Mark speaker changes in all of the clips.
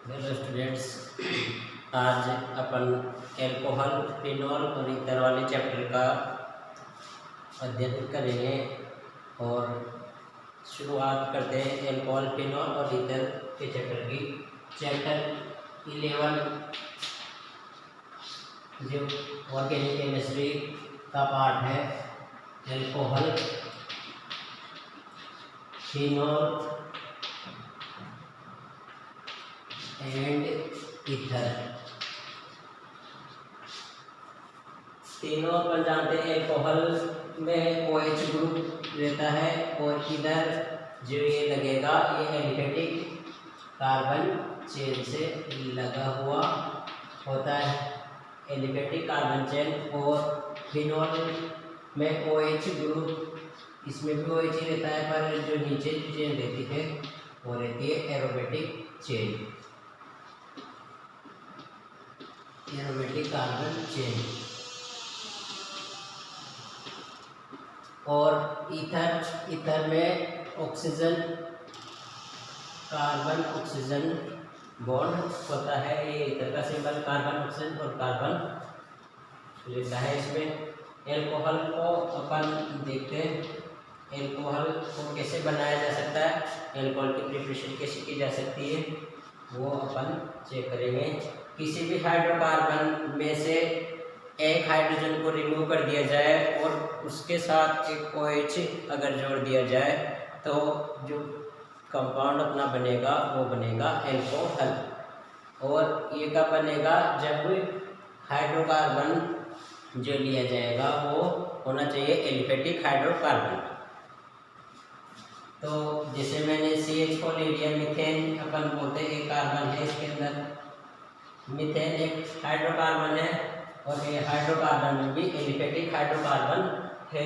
Speaker 1: Hello students, आज अपन alcohol, phenol और ether वाले चैप्टर का अध्ययन करेंगे और शुरुआत करते हैं एल्कोहल, फिनॉल और ईथर के चैप्टर की। चैप्टर 11 जो ऑर्गेनिक केमिस्ट्री का पार्ट है, एल्कोहल, फिनॉल एंड ईथर। तीनों अपन जानते हैं एल्कोहल में OH ग्रुप रहता है और इधर जो ये लगेगा ये एलिफेटिक कार्बन चेन से लगा हुआ होता है, एलिफेटिक कार्बन चेन। और फिनॉल में OH ग्रुप, इसमें भी OH ही रहता है, पर जो नीचे चेन रहती है वो रहती है aromatic chain, aromatic carbon chain. और ईथर में ऑक्सीजन, कार्बन ऑक्सीजन बॉन्ड होता है। ये ईथर का सिंबल कार्बन ऑक्सीजन और कार्बन लेता है। इसमें एल्कोहल को अपन देखते हैं, एल्कोहल को कैसे बनाया जा सकता है, एल्कोहल की प्रिपरेशन कैसे की जा सकती है, वो अपन चेक करेंगे। किसी भी हाइड्रोकार्बन में से एक हाइड्रोजन को रिमूव कर दिया जाए और उसके साथ एक OH अगर जोड़ दिया जाए तो जो कंपाउंड अपना बनेगा वो बनेगा एल्कोहल। और ये कब बनेगा, जब हाइड्रोकार्बन जो लिया जाएगा वो होना चाहिए एलिफेटिक हाइड्रोकार्बन। तो जैसे मैंने CH4 ले लिया, मीथेन अपन बोलते हैं, एक कार्बन है इसके अंदर, मीथेन एक हाइड्रोकार्बन है और ये हाइड्रोकार्बन में भी एलिफेटिक हाइड्रोकार्बन है,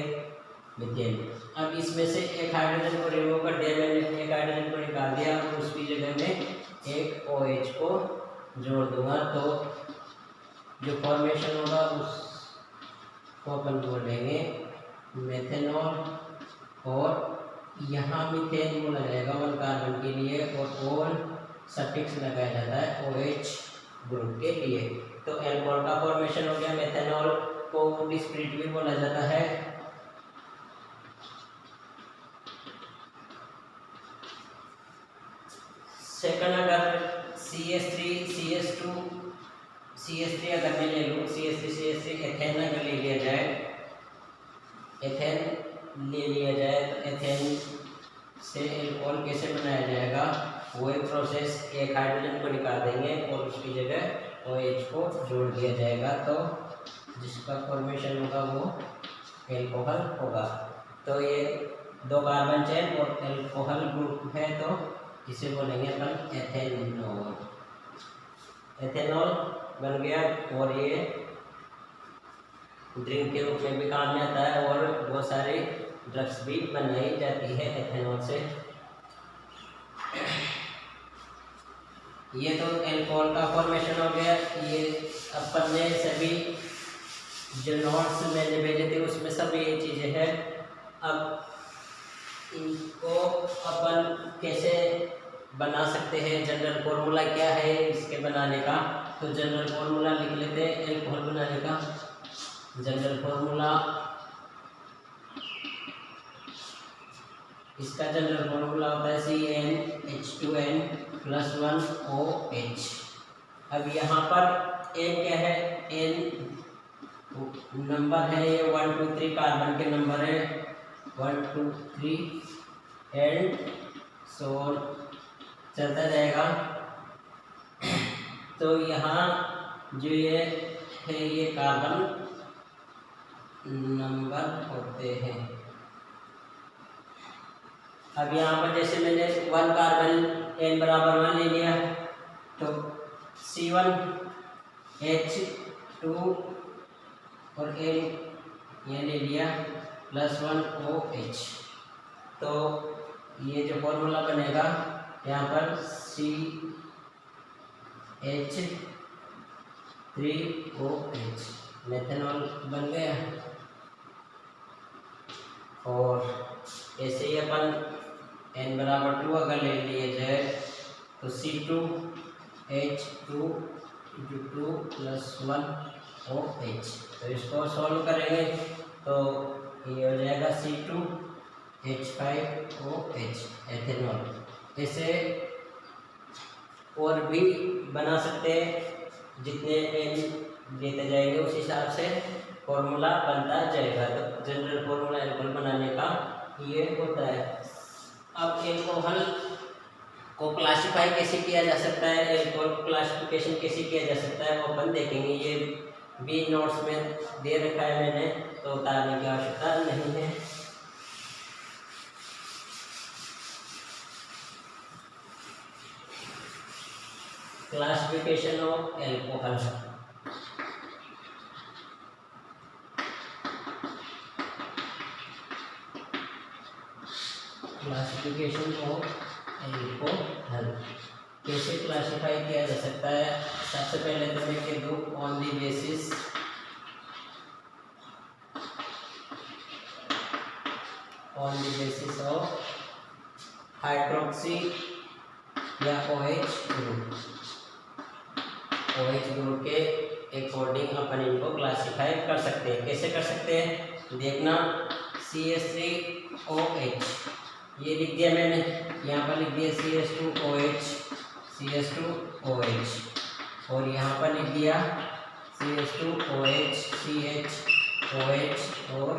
Speaker 1: मीथेन। अब इसमें से एक हाइड्रोजन को रिमूव कर दिया मैंने, एक हाइड्रोजन को निकाल दिया और उसकी जगह में एक OH को जोड़ दूंगा, तो जो फॉर्मेशन होगा उसको अपन बोलेंगे मेथेनॉल। और यहाँ मीथेन बोला जाएगा 1 कार्बन के लिए और ओल सफिक्स लगाया जाता है OH ग्रुप के लिए। तो एल्कोहल का फॉर्मेशन हो गया। मेथेनॉल को डिस्क्रीट भी बोला जाता है। सेकंड, अगर CH3 अगर मैं ले लूँ, CH3 एथेन अगर ले लिया जाए, एथेन ले लिया जाए तो एथेन से एल्कोहल कैसे बनाया जाएगा, वो एक प्रोसेस, एक हाइड्रोजन को निकाल देंगे और उसकी जगह OH को जोड़ दिया जाएगा, तो जिसका फॉर्मेशन होगा वो एल्कोहल होगा। तो ये 2 कार्बन चेन और एल्कोहल ग्रुप है, तो इसे बोलेंगे अपन एथेनॉल। एथेनॉल बन गया और ये ड्रिंक के रूप में भी काम में आता है और बहुत सारे ड्रग्स भी बनाई जाती है एथेनॉल से। ये तो एल्कोहल का फॉर्मेशन हो गया। ये अपन ने सभी जो नोट्स मैंने भेजे थे उसमें सब ये चीज़ें हैं। अब इनको अपन कैसे बना सकते हैं, जनरल फॉर्मूला क्या है इसके बनाने का, तो जनरल फॉर्मूला लिख लेते हैं एल्कोहल बनाने का। जनरल फॉर्मूला, इसका जनरल फॉर्मूला होता है CnH2n+1OH। अब यहाँ पर N क्या है, N नंबर है, ये 1 2 3 कार्बन के नंबर है, 1 2 3 एंड सो चलता जाएगा। तो यहाँ जो ये है ये कार्बन नंबर होते हैं। अब यहाँ पर जैसे मैंने 1 कार्बन N बराबर 1 ले लिया, तो C1H2 और N ये ले लिया +1OH। तो ये जो फॉर्मूला बनेगा यहाँ पर CH3OH, मेथेनॉल बन गया। और ऐसे ही अपन N बराबर 2 अगर ले लिए जाए तो H2 + 1 OH। तो इसको सॉल्व करेंगे तो ये हो जाएगा C2H5OH एथेनॉल। इसे और भी बना सकते हैं, जितने एन लेते जाएंगे उस हिसाब से फॉर्मूला बनता जाएगा। तो जनरल फॉर्मूला एल्कोहल बनाने का ये होता है। अब एल्कोहल को क्लासिफाई कैसे किया जा सकता है, एल्कोहल क्लासिफिकेशन कैसे किया जा सकता है, वो अपन देखेंगे। ये बी नोट्स में दे रखा है मैंने, तो उतारने की आवश्यकता नहीं है। Classification of alcohol. Classification of alcohol कैसे क्लासिफाई किया जा सकता है। सबसे पहले तो मैं कह दूँ on the basis of hydroxy या OH ग्रुप। OH ग्रुप के अकॉर्डिंग अपन इनको क्लासिफाई कर सकते हैं। कैसे कर सकते हैं देखना। CH3OH ये लिख दिया मैंने, यहाँ पर लिख दिया CH2OH और यहाँ पर लिख दिया CH2OH CHOH और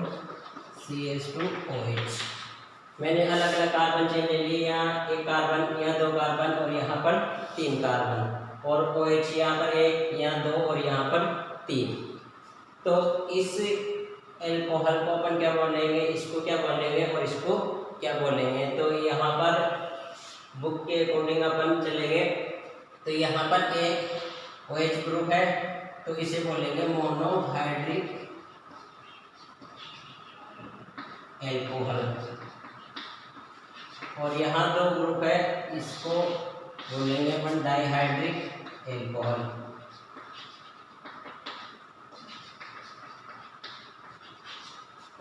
Speaker 1: CH2OH। मैंने अलग अलग कार्बन चेन ले ली, यहाँ एक कार्बन, यहाँ 2 कार्बन और यहाँ पर 3 कार्बन, और OH यहाँ पर 1, यहाँ 2 और यहाँ पर 3। तो इस एल्कोहल को अपन क्या बोलेंगे, इसको क्या बोलेंगे और इसको क्या बोलेंगे। तो यहाँ पर बुक के अकॉर्डिंग अपन चलेंगे। तो यहाँ पर एक OH ग्रुप है तो इसे बोलेंगे मोनोहाइड्रिक एल्कोहल, और यहाँ 2 ग्रुप है, इसको बोलेंगे अपन डाइहाइड्रिक एल्कोहल।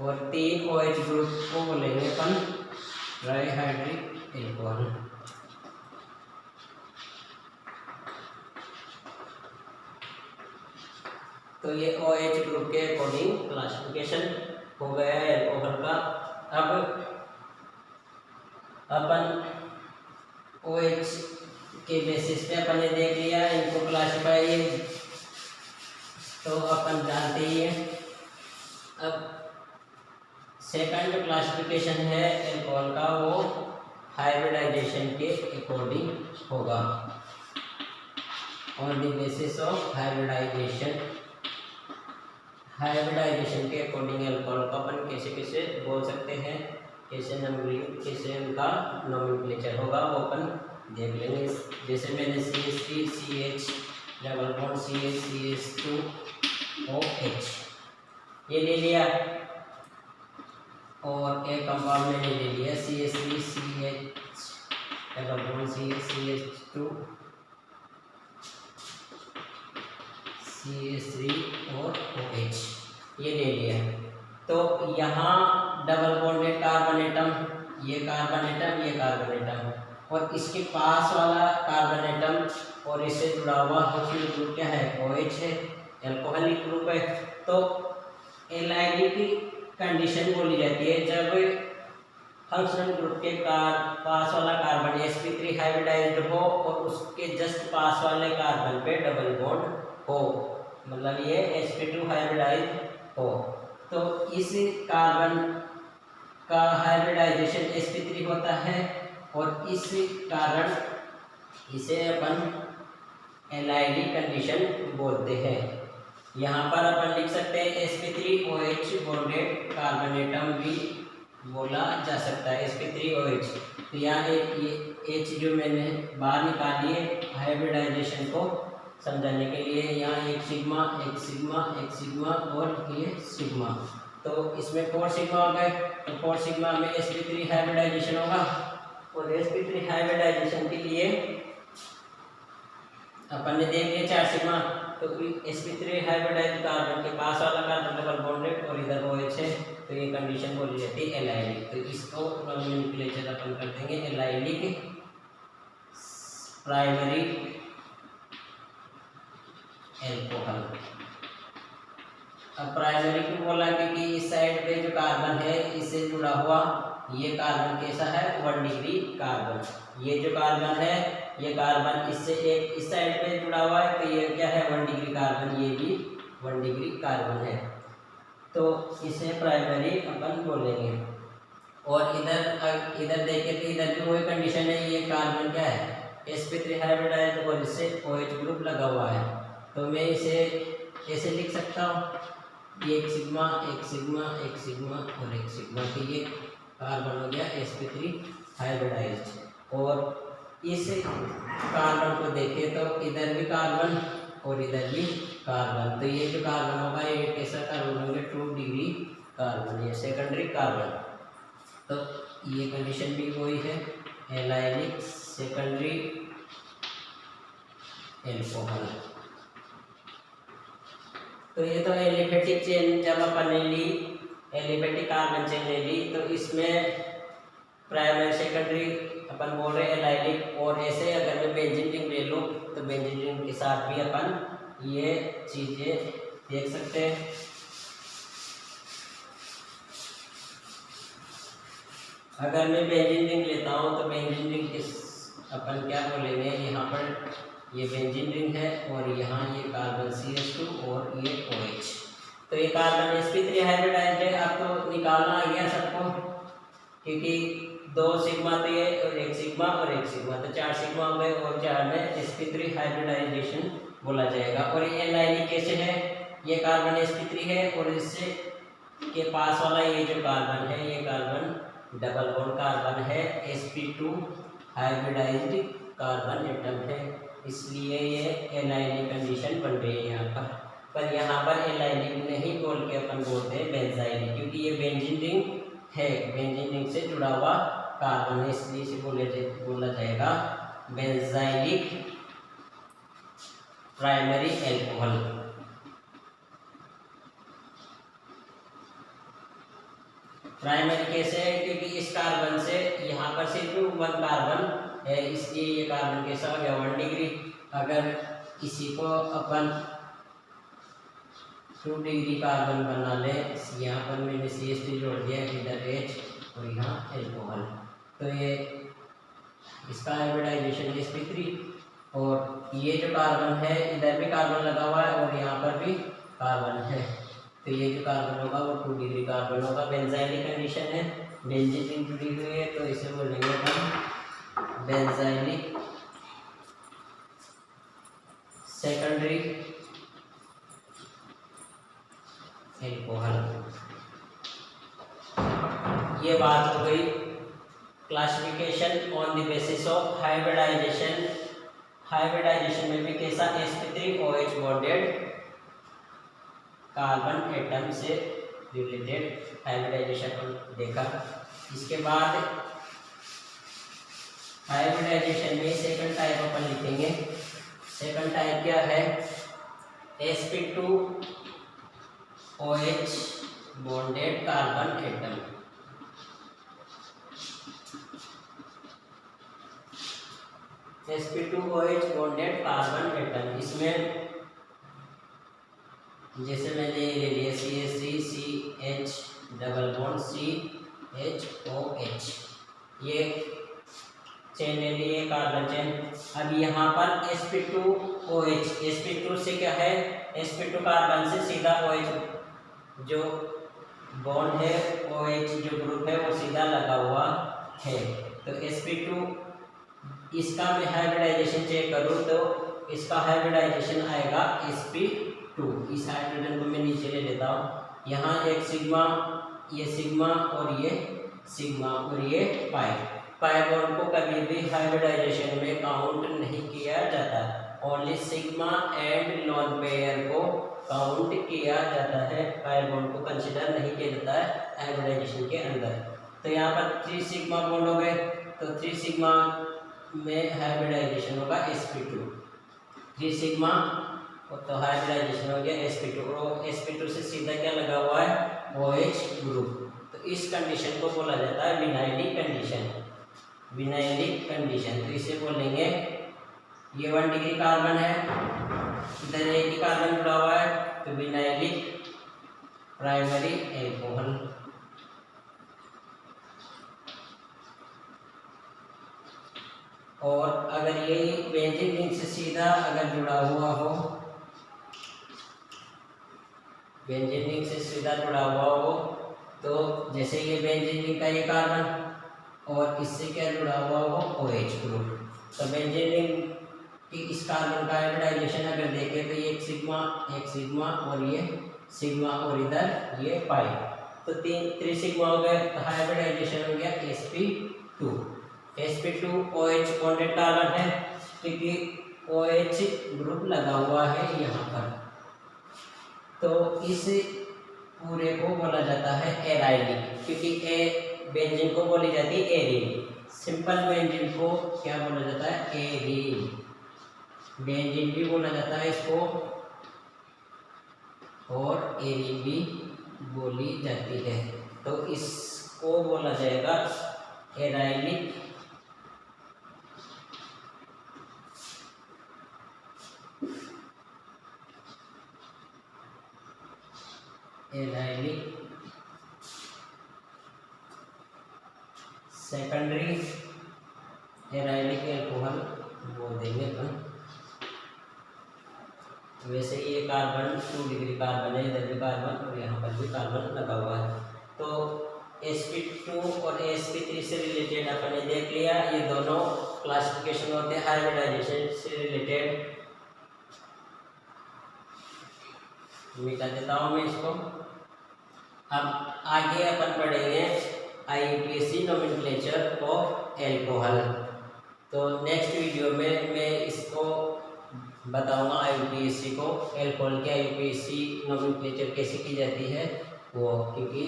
Speaker 1: और 3 OH ग्रुप को बोलेंगे अपन ट्राइहाइड्रिक एल्कोहल। तो ये OH ग्रुप के अकॉर्डिंग क्लासिफिकेशन हो गया है एल्कोहल का। अब अपन OH के बेसिस पे अपन ने देख लिया इनको क्लासिफाई, तो अपन जानते ही हैं। अब सेकंड क्लासिफिकेशन है एल्कोहल का, वो हाइब्रिडाइजेशन के अकॉर्डिंग होगा। On the basis of hybridization के अकॉर्डिंग एल्कोहल को अपन कैसे कैसे बोल सकते हैं, कैसे उनका नोमेनक्लेचर होगा वो अपन देख लेंगे। जैसे मैंने CH3CH डबल बॉन्ड CH2OH ये ले लिया, और एक कंपाउंड मैंने ले लिया CH3CH डबल बॉन्ड CH और OH ये ले लिया। तो यहाँ डबल बॉन्डेड कार्बन एटम, ये कार्बन एटम और इसके पास वाला कार्बन एटम और इससे जुड़ा हुआ ऑक्सीजन ग्रुप क्या है, OH है, एल्कोहलिक ग्रुप है। तो एलाइडिक कंडीशन बोली जाती है जब फंक्शनल ग्रुप के पास वाला कार्बन sp3 हाइब्रिडाइज्ड हो और उसके जस्ट पास वाले कार्बन पे डबल बॉन्ड हो, मतलब ये sp2 हाइब्रिडाइज हो। तो इस कार्बन का हाइब्रिडाइजेशन sp3 होता है और इस कारण इसे अपन एलाइडिक कंडीशन बोलते हैं। यहाँ पर अपन लिख सकते हैं sp3OH बॉन्डेड कार्बन एटम भी बोला जा सकता है, sp3OH। तो यहाँ ये H जो मैंने बाहर निकाली है हाइब्रिडाइजेशन को समझाने के लिए, यहाँ एक सिग्मा और ये सिग्मा, तो इसमें 4 सिग्मा हो गए। तो 4 सिग्मा में sp3 हाइब्रिडाइजेशन होगा, और sp3 हाइब्रिडाइजेशन के लिए अपन ने देख लिया 4 सिग्मा। तो sp3 हाइब्रिडाइज्ड कार्बन के पास वाला कार्बन डबल बॉन्डेड और इधर OH है, तो ये कंडीशन बोली जाती है एलाइडिक। तो इसको नोमेनक्लेचर अपन कर देंगे एलाइडिक प्राइमरी एल्कोहल। अब प्राइमरी क्यों बोला, क्योंकि इस साइड पे जो कार्बन है इससे जुड़ा हुआ ये कार्बन कैसा है, 1 डिग्री कार्बन। ये जो कार्बन है ये कार्बन इससे एक इस साइड पे जुड़ा हुआ है, तो ये क्या है, 1 डिग्री कार्बन, ये भी 1 डिग्री कार्बन है, तो इसे प्राइमरी अपन बोलेंगे। और इधर देखें तो इधर भी वही कंडीशन है, ये कार्बन क्या है, sp3 हाइब्रिडाइज्ड और इससे OH ग्रुप लगा हुआ है, तो मैं इसे ऐसे लिख सकता हूँ, एक सिग्मा एक सिग्मा एक सिग्मा और एक सिग्मा, तो ये कार्बन हो गया sp3 हाइब्रिडाइज्ड। और इस कार्बन को देखें तो इधर भी कार्बन और इधर भी कार्बन, तो ये जो कार्बन होगा ये कैसा कार्बन होगा, 2 डिग्री कार्बन, ये सेकेंडरी कार्बन। तो ये कंडीशन भी वही है, एलाइलिक सेकेंडरी एल्कोहल। तो ये तो एलिफेटिक चेन जब अपन ने ली, एलिफेटिक कार्बन चेन ले ली, तो इसमें प्राइमरी सेकेंडरी अपन बोल रहे हैं एलाइलिक। और ऐसे अगर मैं बेंजीन रिंग ले लूँ तो बेंजीन रिंग के साथ भी अपन ये चीज़ें देख सकते हैं। अगर मैं बेंजीन रिंग लेता हूँ तो बेंजीन रिंग किस अपन क्या बोलेंगे, यहाँ पर ये बेंजीन रिंग है और यहाँ ये कार्बन CH2 और ये OH, तो ये कार्बन sp3 हाइब्रिडाइज्ड है। अब तो निकालना आ गया सबको, क्योंकि 2 सिग्मा तो ये और 1 सिग्मा और 1 सिग्मा, तो 4 सिग्मा हो गए और 4 में sp3 हाइब्रिडाइजेशन बोला जाएगा। और ये एलाइलिक कैसे है, ये कार्बन sp3 है और इससे के पास वाला ये जो कार्बन है ये कार्बन डबल बॉन्ड कार्बन है, sp2 हाइब्रिडाइज्ड कार्बन एटम है, इसलिए ये एलाइलिक कंडीशन बन रही है यहाँ पर यहाँ पर एलाइलिक नहीं बोल के अपन बोलते हैं बेंजाइलिक, क्योंकि ये बेंजीन रिंग है, बेंजीन रिंग से जुड़ा हुआ कार्बन है, इसलिए इसे बोला जाएगा बेंजाइलिक प्राइमरी एल्कोहल। प्राइमरी कैसे है, क्योंकि इस कार्बन से यहाँ पर सिर्फ 1 कार्बन है, इसलिए ये कार्बन कैसा हो गया, 1 डिग्री। अगर किसी को अपन 2 डिग्री कार्बन बना ले, यहाँ पर मैंने CH2 जोड़ दिया, इधर H और यहाँ एल्कोहल, तो ये इसका हाइब्रिडाइजेशन sp3। और ये जो कार्बन है इधर भी कार्बन लगा हुआ है और यहाँ पर भी कार्बन है, तो ये जो कार्बन होगा वो 2 डिग्री कार्बन होगा। बेंजाइलिक कंडीशन है, बेंजीन रिंग जुड़ी हुई है, तो इसे बोलेंगे हम बेंजाइलिक सेकेंडरी एल्कोहल। ये बात हो गई classification on the basis of hybridization. Hybridization में भी कैसा, sp3 OH bonded carbon atom से रिलेटेड हाइब्रिडाइजेशन को देखा। इसके बाद हाइब्रिडाइजेशन में सेकंड टाइप अपन लिखेंगे। सेकंड टाइप क्या है, sp2 OH bonded carbon atom. sp2 OH bonded carbon atom, इसमें जैसे मैंने ले लिया CH3CH डबल बॉन्ड CHOH, ये चेन ले लिए कार्बन चेन। अब यहाँ पर sp2OH, sp2 से क्या है, sp2 कार्बन से सीधा OH जो बॉन्ड है, OH जो ग्रुप है वो सीधा लगा हुआ है, तो sp2 इसका मैं हाइब्रिडाइजेशन चेक करूँ तो इसका हाइब्रिडाइजेशन आएगा sp2। इस हाइड्रोजन को मैं नीचे ले लेता हूँ, यहाँ एक सिग्मा, ये सिग्मा और ये सिग्मा और ये पाई। पाई बॉन्ड को कभी भी हाइब्रिडाइजेशन में काउंट नहीं किया जाता, only sigma and lone pair को काउंट किया जाता है, पाई बॉन्ड को कंसिडर नहीं किया जाता है हाइब्रिडाइजेशन के अंदर। तो यहाँ पर 3 सिग्मा बॉन्ड हो गए, तो 3 सिग्मा में हाइब्रिडाइजेशन होगा sp2, 3 सिग्मा तो हाइब्रिडाइजेशन हो गया sp2, और sp2 से सीधा क्या लगा हुआ है, OH ग्रुप। तो इस कंडीशन को बोला जाता है विनाइलिक कंडीशन। विनाइलिक कंडीशन, तो इसे बोलेंगे ये 1 डिग्री कार्बन है, इधर एक ही कार्बन जुड़ा हुआ है, तो विनाइलिक प्राइमरी एल्कोहल। और अगर ये बेंजीन रिंग से सीधा अगर जुड़ा हुआ हो, बेंजीन रिंग से सीधा जुड़ा हुआ हो, तो जैसे ये बेंजीन रिंग का ये कार्बन और इससे क्या जुड़ा हुआ हो, OH ग्रुप, तो बेंजीन रिंग कि इस कार्बन का हाइब्रिडाइजेशन अगर देखें तो ये एक सिग्मा और ये सिग्मा और इधर ये पाई, तो 3 सिग्मा हो गए, तो हाइब्रिडाइजेशन हो गया sp2। sp2 OH bonded carbon है क्योंकि OH ग्रुप लगा हुआ है यहाँ पर, तो इस पूरे को बोला जाता है एराइलिक, क्योंकि बेंजीन को बोली जाती है एरीन, सिंपल बेंजीन को क्या बोला जाता है, एरीन। बेंजीन भी बोला जाता है इसको और एरीन भी बोली जाती है, तो इसको बोला जाएगा एराइलिक सेकेंडरी एराइलिक एल्कोहल बोल देंगे अपन। वैसे ये कार्बन 2 डिग्री कार्बन है, इधर भी कार्बन और यहाँ पर भी कार्बन लगा हुआ है, तो sp2 और sp3 से रिलेटेड अपन ने देख लिया, ये दोनों क्लासिफिकेशन होते हैं हाइब्रिडाइजेशन से रिलेटेड। मिटा देता हूँ मैं इसको। अब आगे अपन पढ़ेंगे IUPAC नोमेनक्लेचर ऑफ एल्कोहल, तो नेक्स्ट वीडियो में मैं इसको बताऊंगा IUPAC को, एल्कोहल के IUPAC नोमेनक्लेचर कैसे की जाती है वो, क्योंकि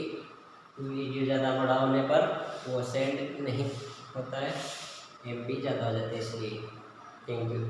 Speaker 1: वीडियो ज़्यादा बड़ा होने पर वो सेंड नहीं होता है, MB ज़्यादा हो जाते हैं इसलिए। Thank you.